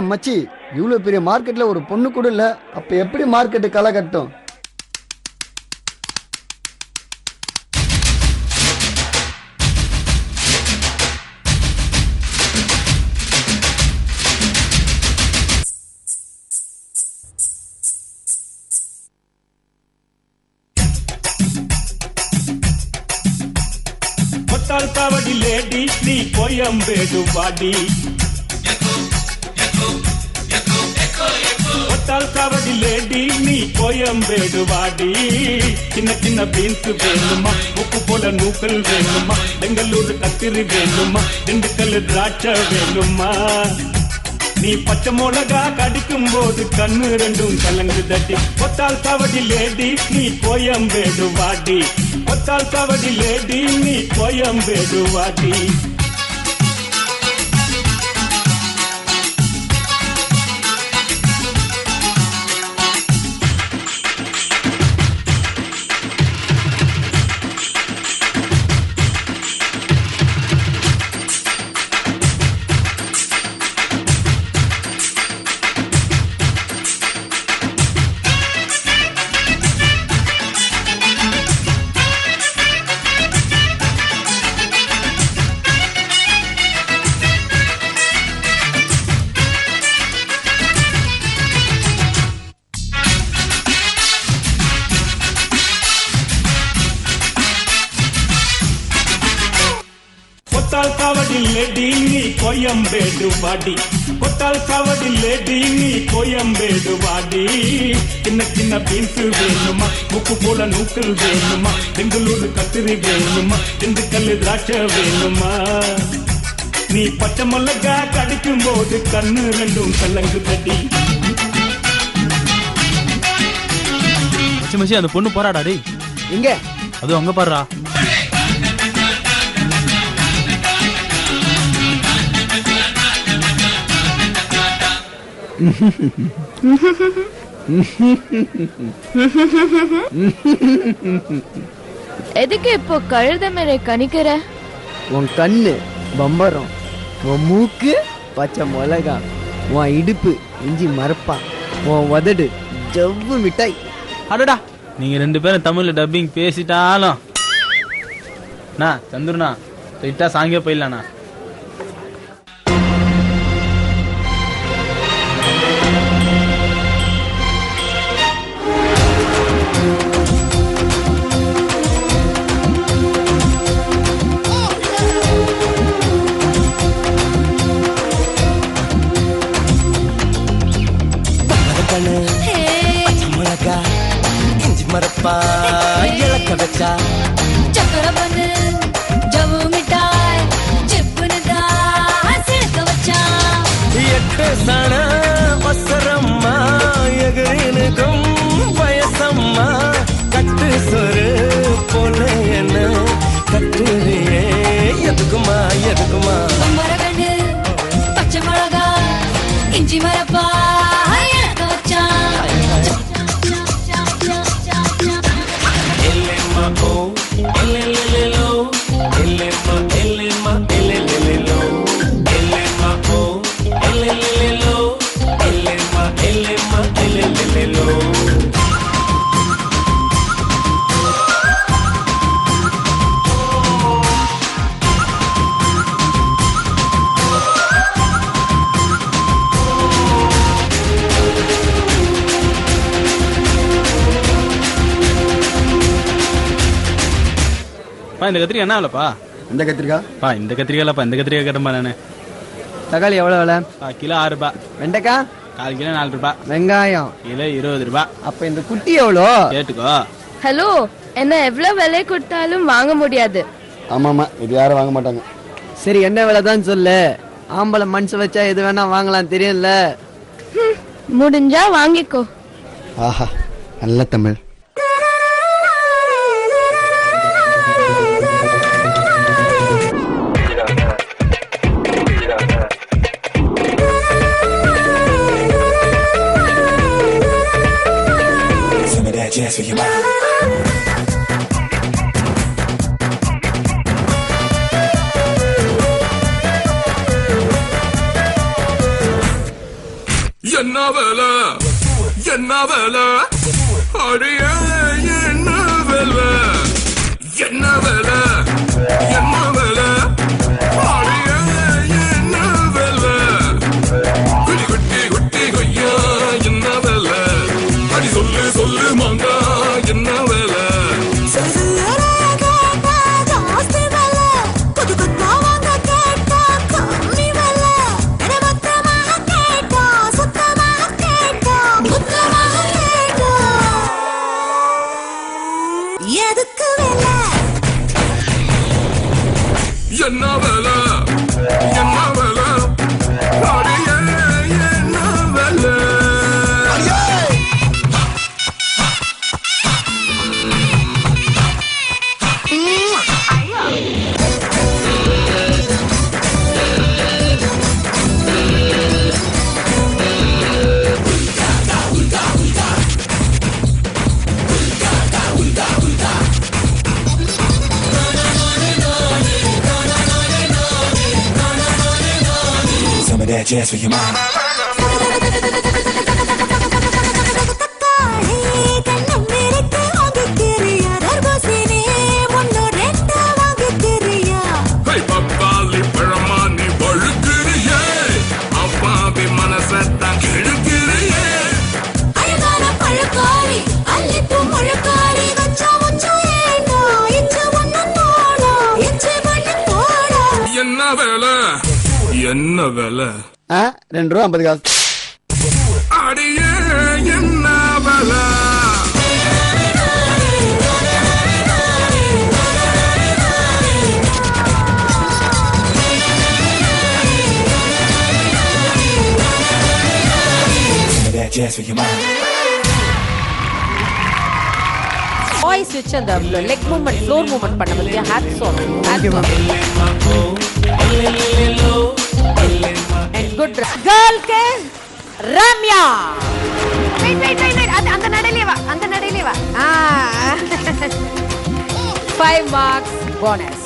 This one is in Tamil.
மச்சி, இவ்வளவு பெரிய மார்க்கெட்ல ஒரு பொண்ணு கூட இல்ல, அப்ப எப்படி மார்க்கெட்டு களை கட்டும்? கொத்தால் காவடி லேடி நீ கோயம்பேடு வாடி, கொத்தால் காவடி லேடி நீ கோயம்பேடு வாடி. சின்ன சின்ன பீன்ஸ் வேணுமா, உப்பு போல நூக்கல் வேணுமா, பெங்களூர் கத்திரி வேணுமா, திண்டுக்கல் திராட்சை வேணுமா. நீ பச்சை மிளகா கடிக்கும் போது கண்ணு ரெண்டும் கலங்கு தட்டி. கொத்தால் காவடி லேடி நீ கோயம்பேடு வாடி, கொத்தால் காவடி லேடி நீ கோயம்பேடு வாடி. கொத்தால் காவடி லேடி நீ கோயம்பேடு வாடி, கொத்தால் காவடி லேடி நீ கோயம்பேடு வாடி. சின்ன சின்ன பீன்ஸ் வேணுமா, உப்பு போல நூக்கல் வேணுமா, பெங்களூர் கத்திரி வேணுமா, திண்டுக்கல் திராட்சை வேணுமா. நீ பச்சை மிளகா கடிக்கும் போது கண்ணு ரெண்டும் கலங்கு தடி. மச்சி அந்த பொண்ணு போறாடா டேய். எங்க? அது அங்க பாருடா. எதுக்கு இப்போ கழுத மேலே கணிக்கிற? உன் கண்ணு பம்பரம், உன் மூக்கு பச்சை மிளகா, உன் இடுப்பு இஞ்சி மரப்பா, உன் உதடு ஜவ்வு மிட்டாய். அடடா, நீங்க ரெண்டு பேரும் தமிழ்ல டப்பிங் பேசிட்டாலும் சந்துருண்ணா ஸ்ட்ரைட்டா சாங்கே போயிடலாண்ணா. மிளகா இஞ்சி மரப்பா இலக்க வச்சா சக்கர பண்ணு ஜவு மிட்டாய் சிப்புனுதா சேர்க்க வச்சா. எட்டு சன வசரம்மா எகிரினுக்கும் வயசம்மா, கட்டு சொரு போல என்ன கட்டுறியே எதுக்குமா எதுக்குமா. மரகண்டு பச்சை மிளகா இஞ்சி மரப்பா இலக்க வச்சா. இந்த கத்திரிக்காய் என்ன இல்லப்பா? இந்த கத்திரிக்காய் இந்த கத்திரிக்காய்லப்பா, இந்த கத்திரிக்காய் கேட்டப்பா நானு. தக்காளி எவ்வளவு விலை? கிலோ 6 ரூபாய். வெண்டைக்காய் 4 கிலோ 4 ரூபாய். வெங்காயம் கிலோ 20 ரூபாய். அப்ப இந்த குட்டி எவ்வளோ? கேட்டுக்கோ. ஹலோ, என்ன எவ்வளவு விலை கொடுத்தாலும் வாங்க முடியாது. ஆமாமா, இது யாரும் வாங்க மாட்டாங்க. சரி, என்ன விலை தான் சொல்லு. ஆம்பளை மனசு வச்சா எது வேணா வாங்கலாம், தெரியும்ல. முடிஞ்சா வாங்கிக்கோ. ஆஹா, நல்ல Tamil. Dance with your mind. என்ன வேலை என்ன வேலை அடிய என்ன வேலை என்ன வேலை என்ன வேலை அடிய என்ன வேலை குட்டி குட்டி குட்டி கொய்யா என்ன வேலை அடி சொல்லு சொல்லு மாங்கா என்ன வேலை என்ன வேலை என்ன வேலை அடிய என்ன வேலை Some of that jazz for your mama. Hey, பப்பாளி பழமா நீ வழுக்கிறியே அப்பாவி மனசத்தான் கிழக்கிறியே என்ன வேலை என்ன வேலை 2 ரூபா 50 காசு. அடியே என்ன வேலை Some of that jazz for your mama. Voice ஸ்விட்ச் அந்த லெக் மூவ்மெண்ட் ஃப்ளோர் மூவ்மெண்ட் பண்ண பத்தியா hats on and good girl K Ramya wait அந்த நடையிலே வா 5 marks bonus